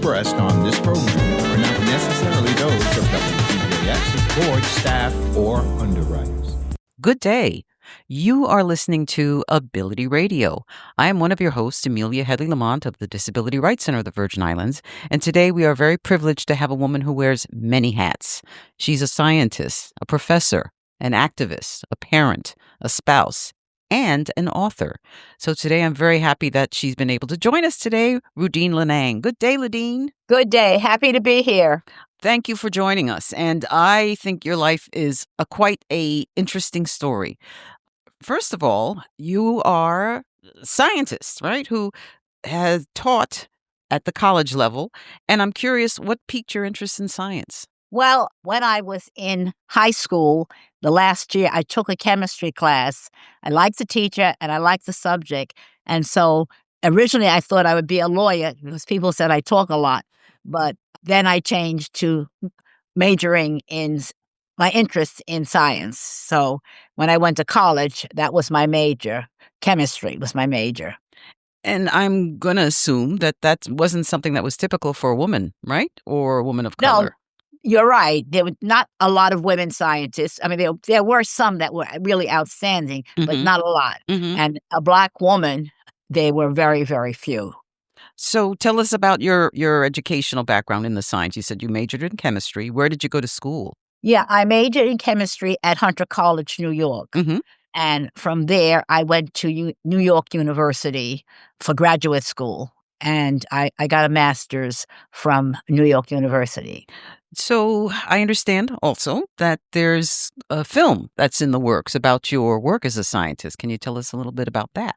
expressed on this program are not necessarily those of WTJX's board, staff, or underwriters. Good day. You are listening to Ability Radio. I am one of your hosts, Amelia Headly Lamont of the Disability Rights Center of the Virgin Islands, and today we are very privileged to have a woman who wears many hats. She's a scientist, a professor, an activist, a parent, a spouse, and an author. So today I'm very happy that she's been able to join us today, Rudean Leinaeng. Good day, Rudean. Good day. Happy to be here. Thank you for joining us. And I think your life is quite a interesting story. First of all, you are a scientist, right, who has taught at the college level. And I'm curious, what piqued your interest in science? Well, when I was in high school, the last year, I took a chemistry class. I liked the teacher and I liked the subject. And so originally I thought I would be a lawyer because people said I talk a lot. But then I changed to majoring in my interest in science. So when I went to college, that was my major. Chemistry was my major. And I'm going to assume that that wasn't something that was typical for a woman, right? Or a woman of color. No, you're right. There were not a lot of women scientists. I mean, there were some that were really outstanding, but not a lot. And a Black woman, they were very, very few. So tell us about your educational background in the science. You said you majored in chemistry. Where did you go to school? Yeah, I majored in chemistry at Hunter College, New York. And from there, I went to New York University for graduate school. And I got a master's from New York University. So I understand also that there's a film that's in the works about your work as a scientist. Can you tell us a little bit about that?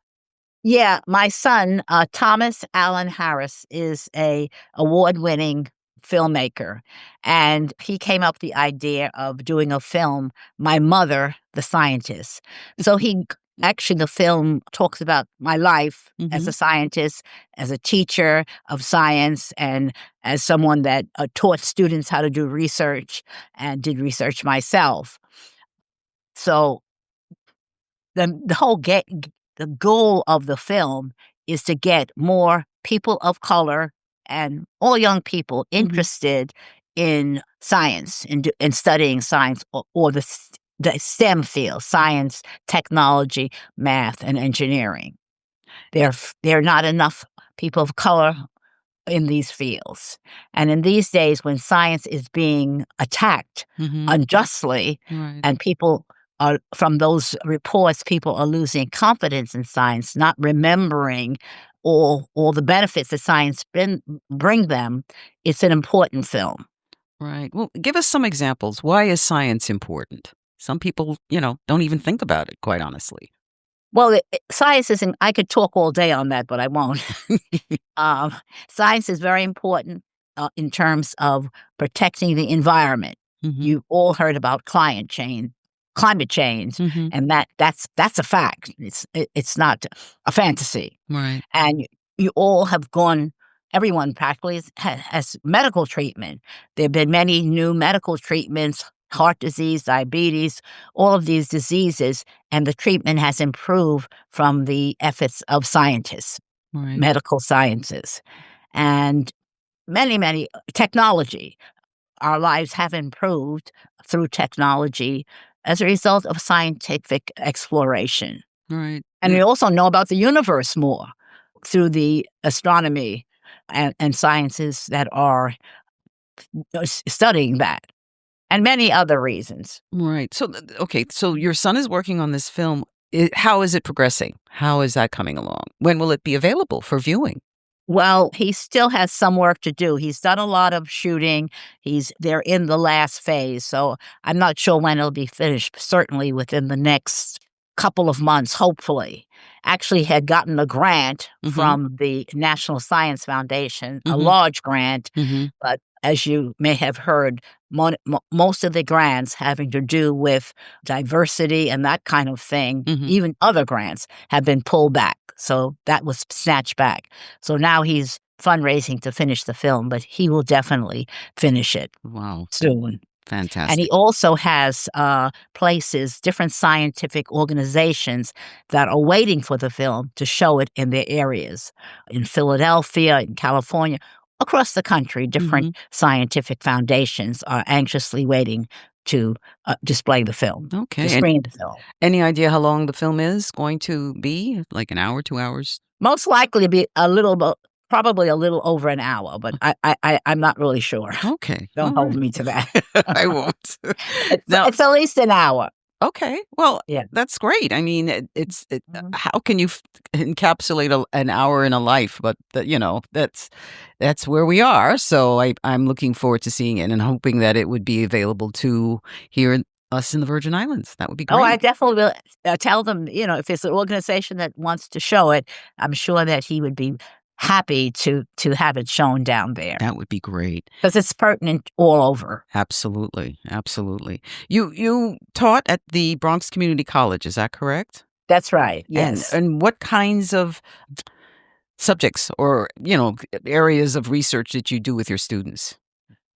Yeah, my son, Thomas Allen Harris, is a award-winning filmmaker, and he came up with the idea of doing a film, My Mother, the Scientist. So actually, the film talks about my life as a scientist, as a teacher of science, and as someone that taught students how to do research and did research myself. So the goal of the film is to get more people of color and all young people interested in science, in studying science or the STEM field, science, technology, math, and engineering. There are not enough people of color in these fields. And in these days when science is being attacked unjustly and people are, from those reports, people are losing confidence in science, not remembering all the benefits that science bring them, it's an important film. Right. Well, give us some examples. Why is science important? Some people, don't even think about it, quite honestly. Well, science isn't, I could talk all day on that, but I won't. Science is very important in terms of protecting the environment. You've all heard about climate change, and that's a fact. It's not a fantasy. Right. And you all have everyone practically has medical treatment. There have been many new medical treatments, heart disease, diabetes, all of these diseases, and the treatment has improved from the efforts of scientists, medical sciences, and many technology. Our lives have improved through technology as a result of scientific exploration. Right. And we also know about the universe more through the astronomy and sciences that are studying that. And many other reasons. Right. So, okay. So your son is working on this film. How is it progressing? How is that coming along? When will it be available for viewing? Well, he still has some work to do. He's done a lot of shooting. They're in the last phase. So I'm not sure when it'll be finished, certainly within the next couple of months, hopefully. Actually had gotten a grant from the National Science Foundation, a large grant, but as you may have heard, most of the grants having to do with diversity and that kind of thing, even other grants, have been pulled back. So that was snatched back. So now he's fundraising to finish the film, but he will definitely finish it soon. Fantastic. And he also has places, different scientific organizations that are waiting for the film to show it in their areas, in Philadelphia, in California, across the country, different Mhm. scientific foundations are anxiously waiting to display the film, to Okay, and screen the film. any idea how long the film is going to be? Like an hour, 2 hours? Most likely to be probably a little over an hour, but I'm not really sure. Okay, Don't hold alright. me to that. I won't. It's Now it's at least an hour. okay, well, Yeah. that's great. I mean, Mhm. how can you encapsulate an hour in a life? But, that's where we are, so I'm looking forward to seeing it and hoping that it would be available to here in us in the Virgin Islands. That would be Oh, I great. definitely will, tell them, if it's an organization that wants to show it, I'm sure that he would be happy to have it shown down there That would be great. because it's pertinent all over. Absolutely, absolutely. You taught at the Bronx Community College, is that correct? That's right, And yes. and what kinds of subjects or, areas of research did you do with your students?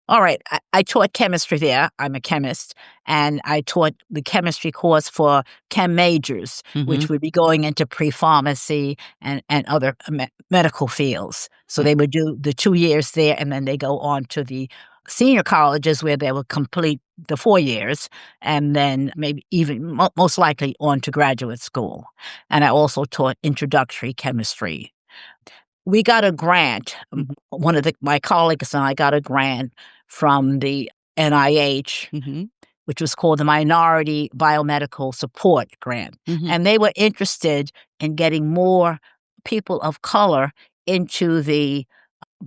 All right, I taught chemistry there, I'm a chemist, and I taught the chemistry course for chem majors, Mhm. which would be going into pre-pharmacy and other medical fields. So Mm, they would do the 2 years there, and then they go on to the senior colleges where they will complete the 4 years, and then maybe even most likely on to graduate school. And I also taught introductory chemistry. We got a grant. One of my colleagues and I got a grant from the NIH, mhm, which was called the Minority Biomedical Support Grant, mhm. and they were interested in getting more people of color into the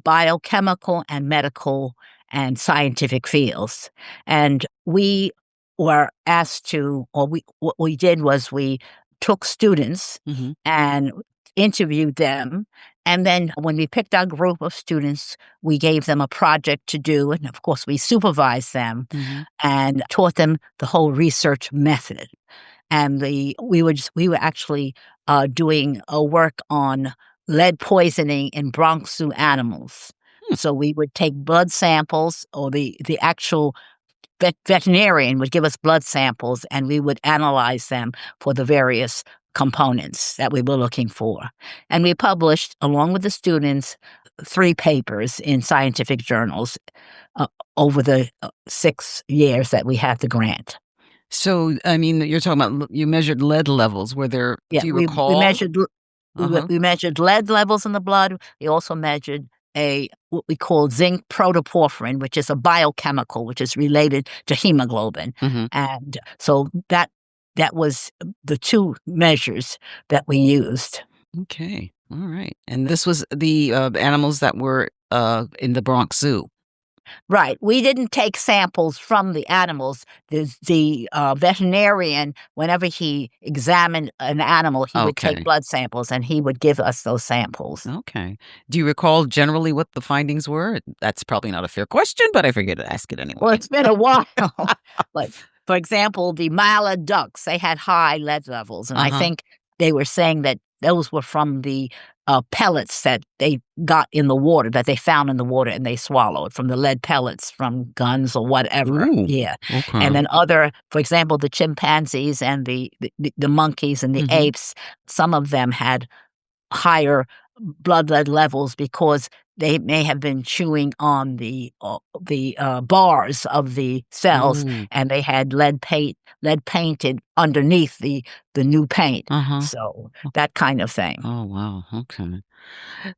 biochemical and medical and scientific fields. And we were asked to, or what we did was we took students Mhm, and interviewed them. And then when we picked our group of students, we gave them a project to do. And of course, we supervised them mhm. and taught them the whole research method. And we were actually doing a work on lead poisoning in Bronx Zoo animals. Hmm, So we would take blood samples, or the actual veterinarian would give us blood samples, and we would analyze them for the various components that we were looking for. And we published, along with the students, 3 papers in scientific journals uh, over the 6 years that we had the grant. so, I mean, you're talking about you measured lead levels. Were there Yeah, do you we recall? measured Uh-huh. we measured lead levels in the blood. We also measured what we call zinc protoporphyrin, which is a biochemical, which is related to hemoglobin. Mhm. And so that was the 2 measures that we used. Okay. Alright. And this was the, animals that were, in the Bronx Zoo? Right. We didn't take samples from the animals. The veterinarian, whenever he examined an animal, he would take Okay. blood samples and he would give us those samples. Okay. Do you recall generally what the findings were? That's probably not a fair question, but I figured to ask it Well, anyway. it's been a while. Like, for example, the mallard ducks, they had high lead levels, and I Uh-huh. think they were saying that those were from the pellets that they got in the water, that they found in the water and they swallowed from the lead pellets from guns or whatever. Ooh, Yeah. And okay. then for example, the chimpanzees and the monkeys and the Mhm. apes, some of them had higher blood lead levels because they may have been chewing on the bars of the cells, Ooh. and they had lead painted underneath the new paint, Uh-huh. so that kind of thing. Oh, wow, okay.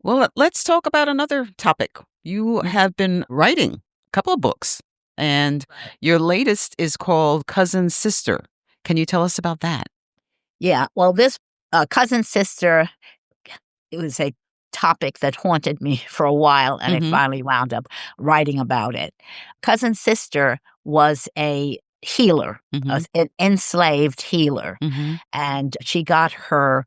Well, let's talk about another topic. You Mm, have been writing a couple of books, and right. your latest is called Cousin Sister. Can you tell us about that? Yeah, well, this cousin sister, it was a topic that haunted me for a while, and I Mhm, finally wound up writing about it. Cousin sister was a healer, mhm, an enslaved healer, mhm. and she got her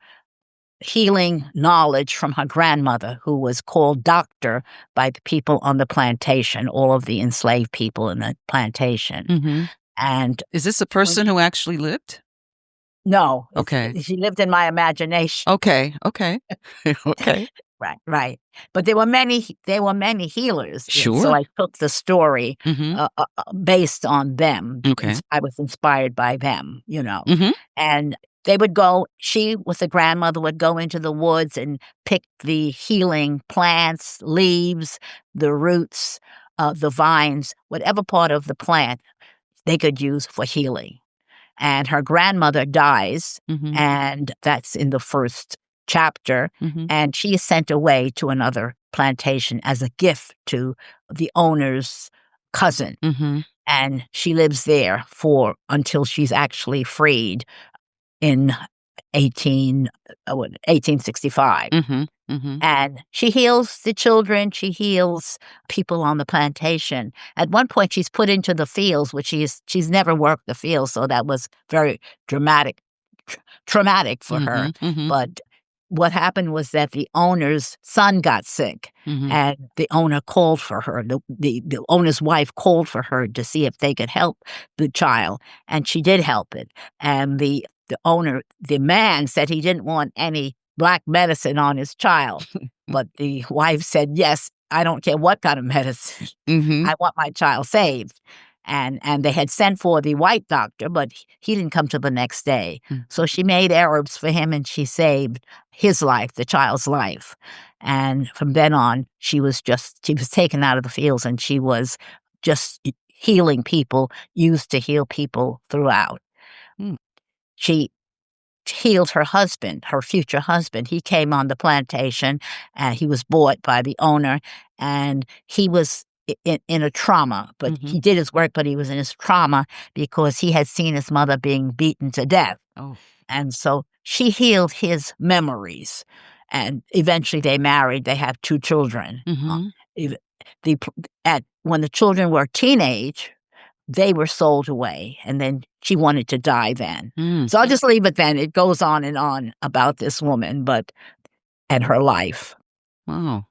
healing knowledge from her grandmother, who was called doctor by the people on the plantation, all of the enslaved people in the plantation. Mhm. And Is this a when person who actually lived? no, Okay. she lived in my imagination. Okay, okay. Okay. Right, right. But there were many healers, so Sure. I took the story, Mhm. based on them. Okay. I was inspired by them, Mhm. and they would go, she with the grandmother would go into the woods and pick the healing plants, leaves, the roots, the vines, whatever part of the plant they could use for healing. And her grandmother dies, Mhm. and that's in the first chapter, Mhm. and she is sent away to another plantation as a gift to the owner's cousin, Mhm. and she lives there for until she's actually freed in 1865. Mhm. Mhm. And she heals the children, she heals people on the plantation. At one point, she's put into the fields, which she's never worked the fields, so that was very dramatic traumatic for her. Mhm. Mhm. But what happened was that the owner's son got sick, Mhm. and the owner called for her. The owner's wife called for her to see if they could help the child, and she did help it. And the owner, the man, said he didn't want any black medicine on his child, but the wife said, "Yes, I don't care what kind of medicine. Mhm. I want my child saved." And they had sent for the white doctor, but he didn't come till the next day. Mm. So she made Arabs for him, and she saved his life, the child's life. And from then on, she was taken out of the fields, and she was just healing people, used to heal people throughout. Mm. She healed her husband, her future husband. He came on the plantation, and he was bought by the owner, and he was in a trauma, but Mhm. he did his work, but he was in his trauma because he had seen his mother being beaten to death. Oh. And so she healed his memories, and eventually they married. They have 2 children. Mhm. Ev- the when the children were teenage, they were sold away, and then she wanted to die then. Mm. So I'll just leave it then. It goes on and on about this woman, but and her life. Wow.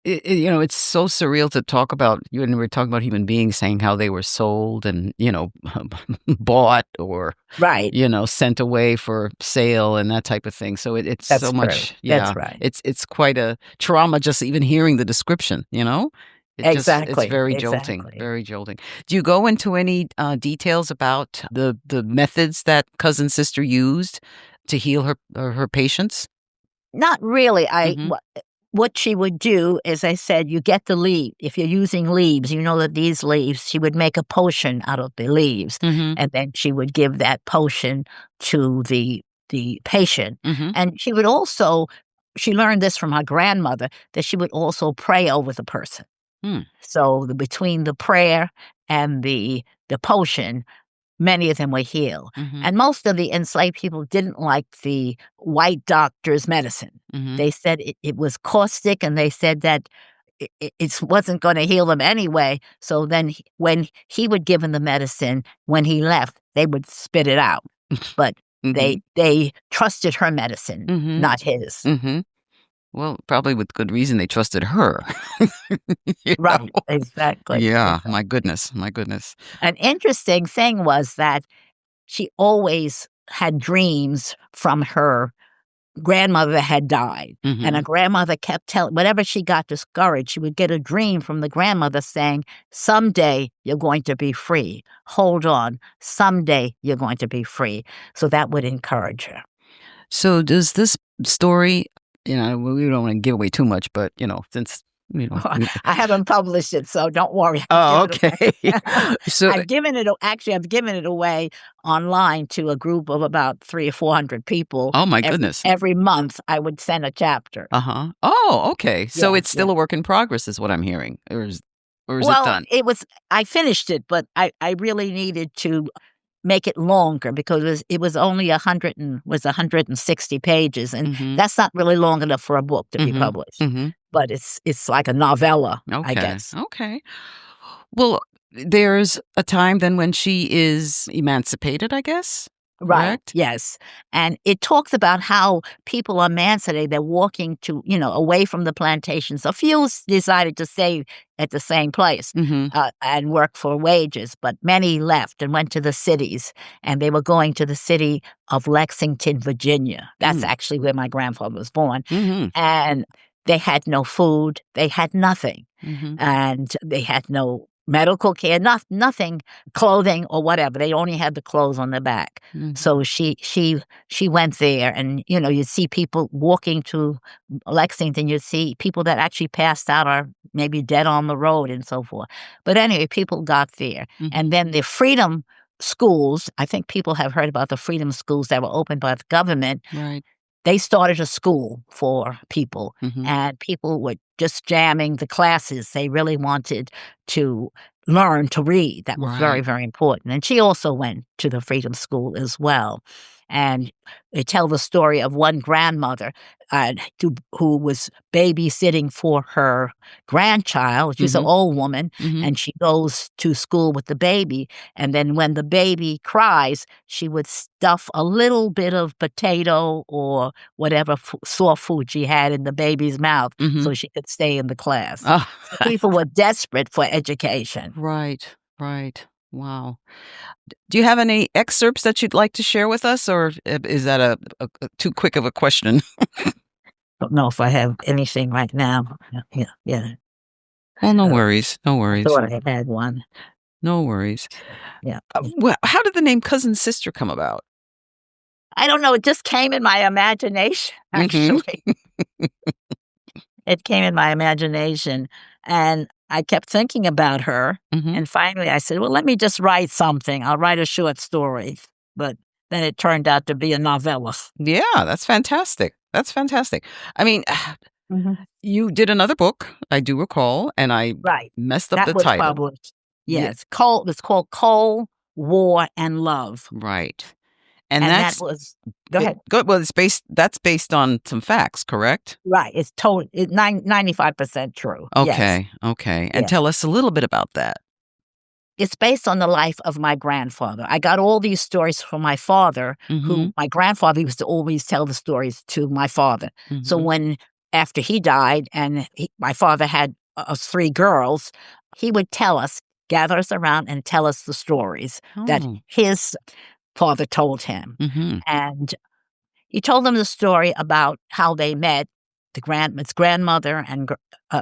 It's so surreal to talk about you and we were talking about human beings saying how they were sold and, bought or, Right. sent away for sale and that type of thing. So it's so That's true. much, That's yeah. right. It's quite a trauma just even hearing the description, you know? It's Exactly. very jolting, Exactly. very jolting. Do you go into any details about the methods that cousin sister used to heal her patients? Not really. Mhm. What she would do is, I said, you get the leaf. If you're using leaves, you know that these leaves, she would make a potion out of the leaves, Mhm. and then she would give that potion to the patient. Mhm. And she learned this from her grandmother, that she would also pray over the person. Mm. So between the prayer and the potion, many of them were healed. Mhm. And most of the enslaved people didn't like the white doctor's medicine. Mhm. They said it was caustic, and they said that it wasn't going to heal them anyway. So then, when he would give them the medicine, when he left, they would spit it out. But Mhm. they trusted her medicine, Mhm. not his. Mhm. Well, probably with good reason they trusted her. You know? Right, exactly. Yeah, my goodness, my goodness. An interesting thing was that she always had dreams from her grandmother that had died, and her Mhm. grandmother kept telling whenever she got discouraged, she would get a dream from the grandmother saying, "Someday you're going to be free. Hold on. Someday you're going to be free." So that would encourage her. So does this story, we don't wanna give away too much, but, since, we I haven't published it, so don't worry. I can Oh, give it okay. away. So I've given it away online to a group of about 3 or 400 people. oh my Every goodness. every month, I would send a chapter. Uh-huh. Oh, okay. So Yeah, it's yeah. still a work in progress is what I'm hearing, or is it Well, done? I finished it, but I really needed to make it longer because it was only 160 pages, and Mhm. that's not really long enough for a book to be Mhm. published. Mhm. But it's like a novella, I Okay. guess. Okay. Well, there's a time then when she is emancipated, I guess, Right, correct? yes, and it talks about how people on Man today, they're walking away from the plantations. A few decided to stay at the same place, Mhm. and work for wages, but many left and went to the cities, and they were going to the city of Lexington, Virginia. That's Mm. actually where my grandfather was born, Mhm. and they had no food, they had nothing, Mhm. and they had no medical care, nothing, clothing or whatever. They only had the clothes on the back. So she went there, and you'd see people walking to Lexington. You'd see people that actually passed out or maybe dead on the road and so forth. But anyway, people got there, and then the freedom schools. I think people have heard about the freedom schools that were opened by the government. Right. They started a school for people, and people were just jamming the classes. They really wanted to learn to read. That was very, Right. very important. And she also went to the Freedom School as well. And they tell the story of one grandmother who was babysitting for her grandchild. She's an old woman, and she goes to school with the baby. And then when the baby cries, she would stuff a little bit of potato or whatever soft food she had in the baby's mouth so she could stay in the class. Oh. So people were desperate for education. Right. Wow. Do you have any excerpts that you'd like to share with us, or is that a too quick of a question? Don't know if I have anything right now. Yeah. Well, no worries. I thought I had one. No worries. Yeah. Well, how did the name Cousin Sister come about? I don't know. It just came in my imagination, actually. It came in my imagination, and I kept thinking about her. And finally I said, well, let me just write something. I'll write a short story. But then it turned out to be a novella. Yeah, that's fantastic. I mean, you did another book, I do recall, and I Right. messed up That the was title. published. Yes. It's called Coal, War, and Love. Right. And And that's that was, go ahead. good. Well, that's based on some facts, correct? Right. It's 95% true. Yes. Okay. And Yeah. tell us a little bit about that. It's based on the life of my grandfather. I got all these stories from my father, who my grandfather used to always tell the stories to my father. So after he died, and my father had us 3 girls, he would gather us around and tell us the stories that his father told him. And he told them the story about how they met. His grandmother and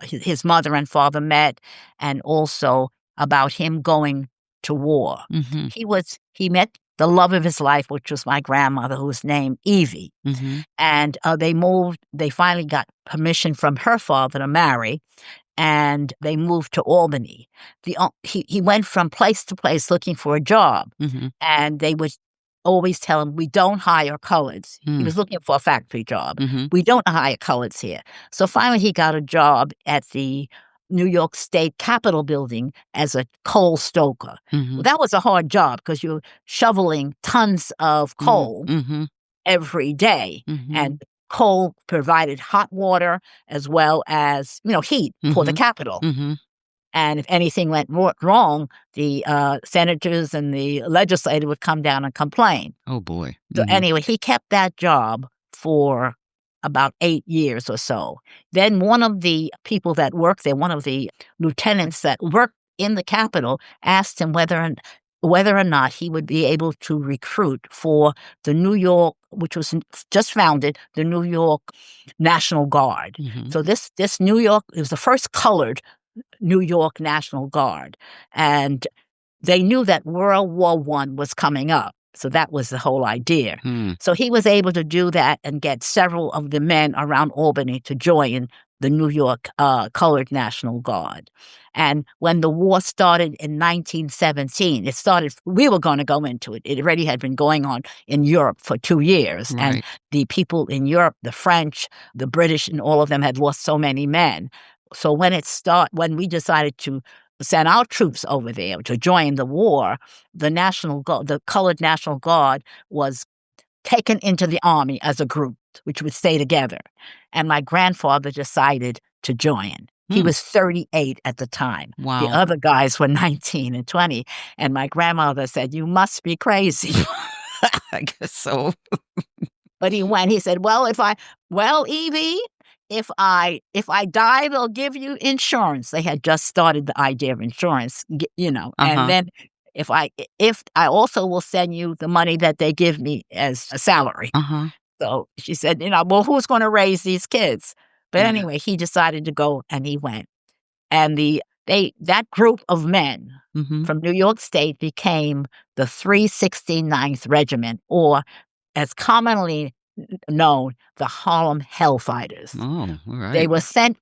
his mother and father met, and also about him going to war. He met the love of his life, which was my grandmother, who was named Evie. And they finally got permission from her father to marry, and they moved to Albany. He went from place to place looking for a job, and they would always tell him, we don't hire coloreds. He was looking for a factory job. We don't hire coloreds here. So finally he got a job at the New York State Capitol building as a coal stoker. Well, that was a hard job because you're shoveling tons of coal every day. And coal provided hot water as well as, heat for the Capitol. And if anything went wrong, the senators and the legislature would come down and complain. Oh, boy. So anyway, he kept that job for about 8 years or so. Then one of the people that worked there, one of the lieutenants that worked in the Capitol, asked him whether or not he would be able to recruit for the New York, which was just founded, the New York National Guard. So this New York, it was the first colored New York National Guard. And they knew that World War I was coming up. So that was the whole idea. So he was able to do that and get several of the men around Albany to join the New York Colored National Guard. And when the war started in 1917, we were going to go into it. It already had been going on in Europe for 2 years. Right. And the people in Europe, the French, the British, and all of them had lost so many men. So when we decided to send our troops over there to join the war, the Colored National Guard was taken into the army as a group, which would stay together. And my grandfather decided to join. He was 38 at the time. Wow. The other guys were 19 and 20. And my grandmother said, you must be crazy. I guess so. But he went. He said, Evie, if I die, they'll give you insurance. They had just started the idea of insurance, and then if I also will send you the money that they give me as a salary. So she said, well, who's going to raise these kids? But anyway, he decided to go, and he went. And the that group of men Mm-hmm. from New York State became the 369th Regiment, or as commonly known, the Harlem Hellfighters. Oh, all They right. were sent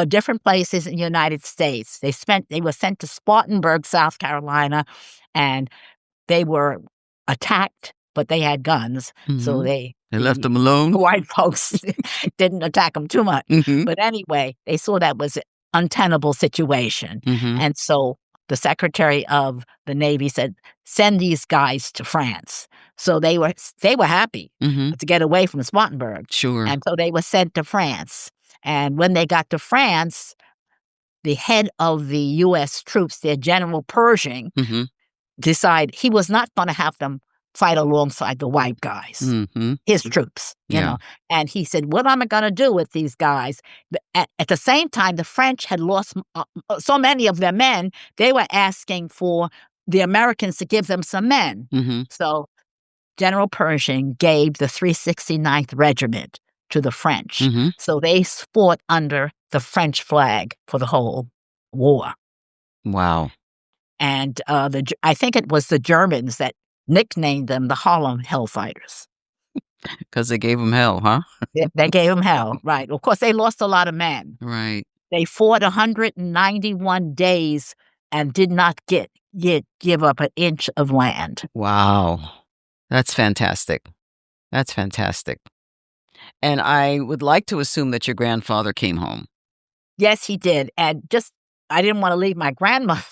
different places in the United States. They were sent to Spartanburg, South Carolina, and they were attacked, but they had guns, so Mm-hmm. They left the them alone. white folks didn't attack them too much. Mm-hmm. But anyway, they saw that was an untenable situation, Mm-hmm. and so the Secretary of the Navy said, "Send these guys to France." So they were happy Mm-hmm. to get away from Spartanburg, Sure. and so they were sent to France. And when they got to France, the head of the U.S. troops, their General Pershing, Mm-hmm. decided he was not going to have them fight alongside the white guys, Mm-hmm. his troops, Yeah. And he said, "What am I going to do with these guys?" But at the same time, the French had lost so many of their men, they were asking for the Americans to give them some men. Mm-hmm. So General Pershing gave the 369th Regiment to the French. Mm-hmm. So they fought under the French flag for the whole war. Wow. And I think it was the Germans that nicknamed them the Harlem Hellfighters. Because they gave them hell, huh? They gave them hell, right. Of course, they lost a lot of men. Right. They fought 191 days and did not give up an inch of land. Wow. That's fantastic. That's fantastic. And I would like to assume that your grandfather came home. Yes, he did. And I didn't want to leave my grandmother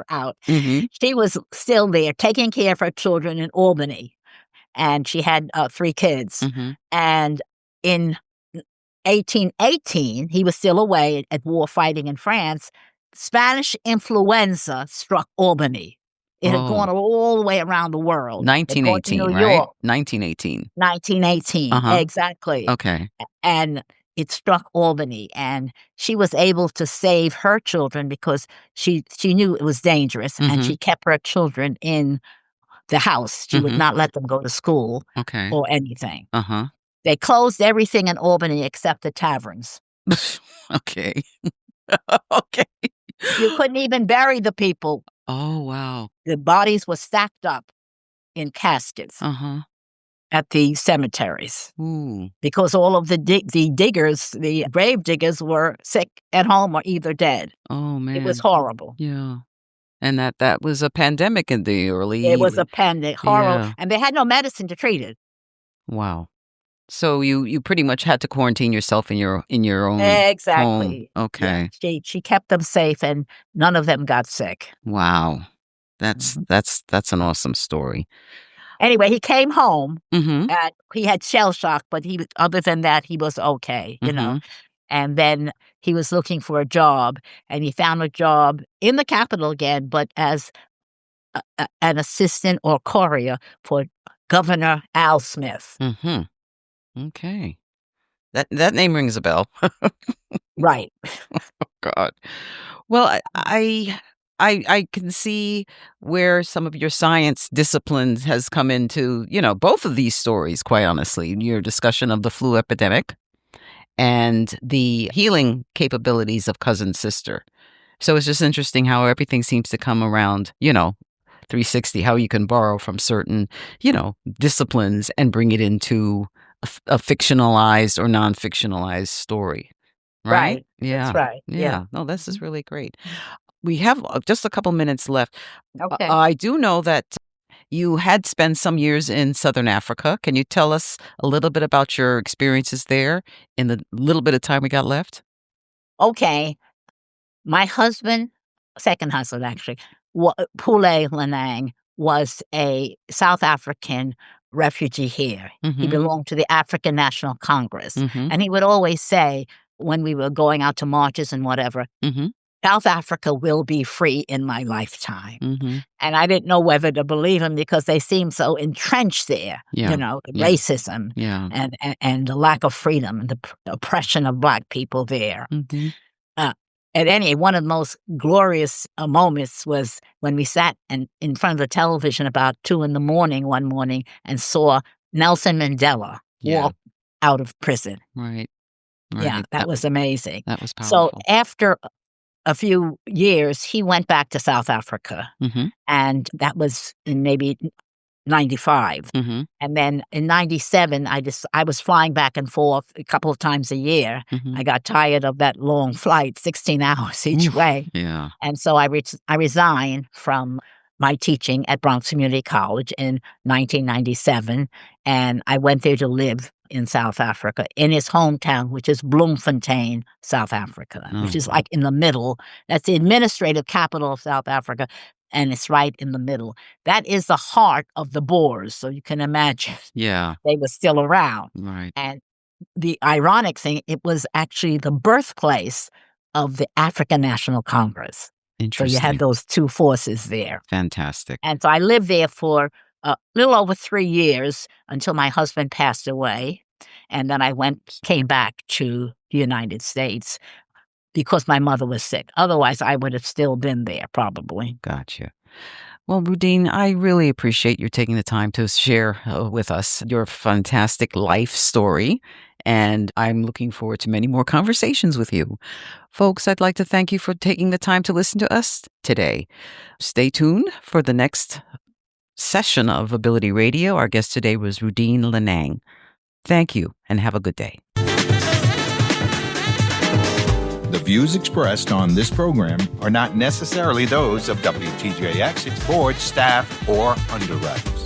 out. Mm-hmm. She was still there taking care of her children in Albany, and she had 3 kids. Mm-hmm. And in 1818, he was still away at war fighting in France. Spanish influenza struck Albany. It had gone all the way around the world. It had gone to 1918, New right? York. 1918. 1918, Uh-huh. exactly. Okay. And it struck Albany, and she was able to save her children because she knew it was dangerous, and she kept her children in the house. She would not let them go to school Okay. or anything. Uh-huh. They closed everything in Albany except the taverns. Okay. Okay. You couldn't even bury the people. Oh, wow. The bodies were stacked up in caskets Uh-huh. at the cemeteries Ooh. because all of the diggers, the grave diggers, were sick at home or either dead. Oh, man. It was horrible. Yeah. And that was a pandemic in the early... It was a pandemic, horrible, Yeah. and they had no medicine to treat it. Wow. So you pretty much had to quarantine yourself in your own Exactly. home. Okay. Yeah. She kept them safe, and none of them got sick. Wow. That's an awesome story. Anyway, he came home, Mm-hmm. and he had shell shock, but other than that, he was okay, Mm-hmm. And then he was looking for a job, and he found a job in the capital again, but as an assistant or courier for Governor Al Smith. Mm-hmm. Okay. That name rings a bell. Right. God. Well, I can see where some of your science disciplines has come into, both of these stories, quite honestly, your discussion of the flu epidemic and the healing capabilities of cousin sister. So it's just interesting how everything seems to come around, 360, how you can borrow from certain, disciplines and bring it into a fictionalized or non-fictionalized story. Right? Yeah. That's right. Yeah. No, this is really great. We have just a couple minutes left. Okay. I do know that you had spent some years in Southern Africa. Can you tell us a little bit about your experiences there in the little bit of time we got left? Okay. My husband, second husband actually, Rudean Leinaeng, was a South African refugee here. He Mm-hmm. belonged to the African National Congress. Mm-hmm. And he would always say, when we were going out to marches and whatever, Mm-hmm. South Africa will be free in my lifetime. Mm-hmm. And I didn't know whether to believe him because they seemed so entrenched there, Yeah. the Yeah. racism Yeah. and the lack of freedom and the oppression of Black people there. Mm-hmm. At any one of the most glorious moments was when we sat in front of the television about 2 a.m. one morning and saw Nelson Mandela walk out of prison. Right. Yeah, that was amazing. That was powerful. So after a few years, he went back to South Africa, Mm-hmm. and that was in maybe 95. Mm-hmm. And then in 97, I was flying back and forth a couple of times a year. Mm-hmm. I got tired of that long flight, 16 hours each Oof. way. Yeah. And so I resigned from my teaching at Bronx Community College in 1997, and I went there to live in South Africa, in his hometown, which is Bloemfontein, South Africa, which is wow. like in the middle. That's the administrative capital of South Africa, and it's right in the middle. That is the heart of the Boers, so you can imagine Yeah. they were still around. Right. And the ironic thing, it was actually the birthplace of the African National Congress. So you had Interesting. those two forces there. Fantastic. And so I lived there for a little over 3 years until my husband passed away. And then I came back to the United States because my mother was sick. Otherwise, I would have still been there probably. Gotcha. Well, Rudean, I really appreciate you taking the time to share with us your fantastic life story. And I'm looking forward to many more conversations with you. Folks, I'd like to thank you for taking the time to listen to us today. Stay tuned for the next session of Ability Radio. Our guest today was Rudean Leinaeng. Thank you and have a good day. The views expressed on this program are not necessarily those of WTJX, its board, staff, or underwriters.